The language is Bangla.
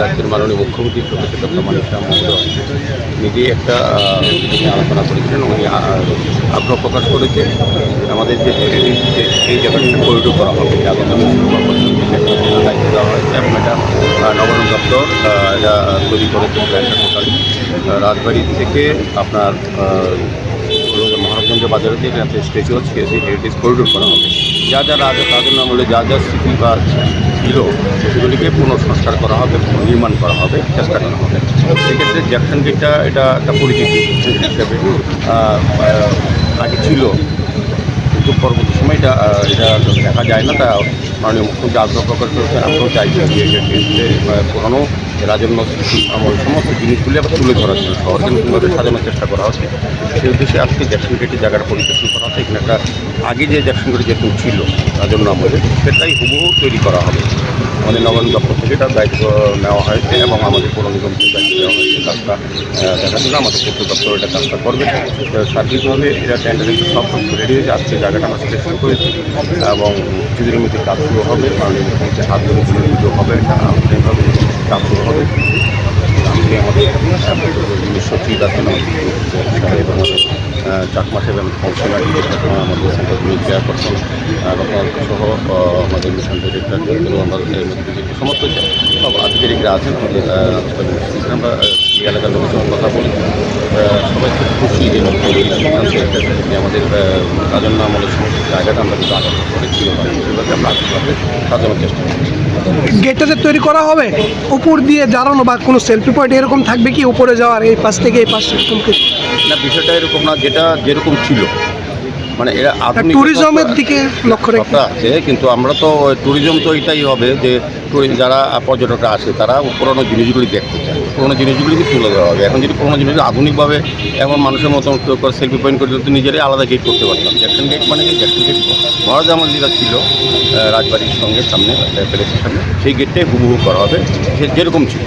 রাজ্যের মাননীয় মুখ্যমন্ত্রী প্রফেসর ডক্টর মানিক সাহা মহোদয় নিজেই একটা আলোচনা করেছিলেন। উনি আগ্রহ প্রকাশ করেছে আমাদের যে এই জায়গাটা করিডোর করা হবে, দায়িত্ব দেওয়া হয়েছে এবং এটা নবায়ন দপ্তর এটা তৈরি করেছে প্ল্যানটা টোটালি রাজবাড়ি থেকে আপনার মহারাজগঞ্জ বাজারে যে স্ট্যাচু হচ্ছে সেই হেরিটেজ করিডোর করা হবে। যা যা রাজের আমলে যা যা স্মৃতি বা ছিল সেগুলিকে পুনঃসংস্কার করা হবে, নির্মাণ করা হবে, চেষ্টা করা হবে। সেক্ষেত্রে জ্যাকসন গেটটা এটা একটা পরিচিতি হিসেবে আগে ছিল, কিন্তু পরবর্তী সময় এটা দেখা যায় না। তা মাননীয় মুখ্যমন্ত্রী আগ্রহ প্রকাশ করেছেন। আমরাও চাইছি যে পুরনো রাজন্য আমল সমস্ত জিনিসগুলি আবার তুলে ধরার জন্য শহরকে নতুনভাবে সাজানোর চেষ্টা করা হচ্ছে। সেই উদ্দেশ্যে আজকে জ্যাকসন গেটের জায়গাটা পরিদর্শন করা হচ্ছে। এখানে একটা আগে যে জ্যাকসন গেট যেরকম ছিল রাজন্য আমলে সেটাই হুবহু তৈরি করা হবে। আমাদের নবায়ন দপ্তর থেকে এটার দায়িত্ব নেওয়া হয়েছে এবং আমাদের পৌর নিগম থেকে দায়িত্ব দেওয়া হয়েছে কাজটা দেখার জন্য। আমাদের পূর্ত দপ্তর এটা কাজটা করবে। সার্বিকভাবে এটা টেন্ডারে সব রেডি হয়েছে। আজকে জায়গাটা আমরা সিলেকশন করেছি এবং কিছুদিনের মধ্যে কাজ শুরু হবে। মাননীয় মুখ্যমন্ত্রীর হাত ধরে পুজো হবে, এটা আনুষ্ঠানিকভাবে কাজ শুরু হবে। আজকে আমাদের সচিব আছেন এবং চাকমা সাহেব এবং কাউন্সিলর আমাদের সেন্টার চেয়ারপারসন সহ আমাদের মিশন ডিরেক্টর আমাদের সমস্ত সব আধিকারিকরা আছেন। আমাদের আমরা এই এলাকার লোকের সঙ্গে কথা বলি, সবাই খুব খুশি যে আমাদের রাজন্য আমলের সমস্ত জায়গাটা আমরা কিন্তু আগে করেছি, সেভাবে আমরা আগে সাজানোর চেষ্টা করি। গেটটাতে তৈরি করা হবে উপর দিয়ে দাঁড়ানো বা কোনো সেলফি পয়েন্ট এরকম থাকবে কি উপরে যাওয়ার এই পাশ থেকে এই পাশ? না, বিষয়টা এরকম না, যেরকম ছিল মানে এরা ট্যুরিজমের দিকে লক্ষ্য রেখে আছে। কিন্তু আমরা তো ট্যুরিজম তো এটাই হবে যে যারা পর্যটকরা আসে তারা পুরোনো জিনিসগুলি দেখতে চায়, পুরোনো জিনিসগুলিকে তুলে দেওয়া হবে। এখন যদি পুরোনো জিনিসগুলি আধুনিকভাবে এখন মানুষের মতো করে সেলফি পয়েন্ট করে তো নিজেরাই আলাদা গেট করতে পারতাম। জ্যাকসন গেট মানে কি, জ্যাকসন গেট মহারাজ আমল যেটা ছিল রাজবাড়ির সঙ্গে সামনে প্যালেসের সামনে, সেই গেটটাই হুবহু করা হবে যেরকম ছিল।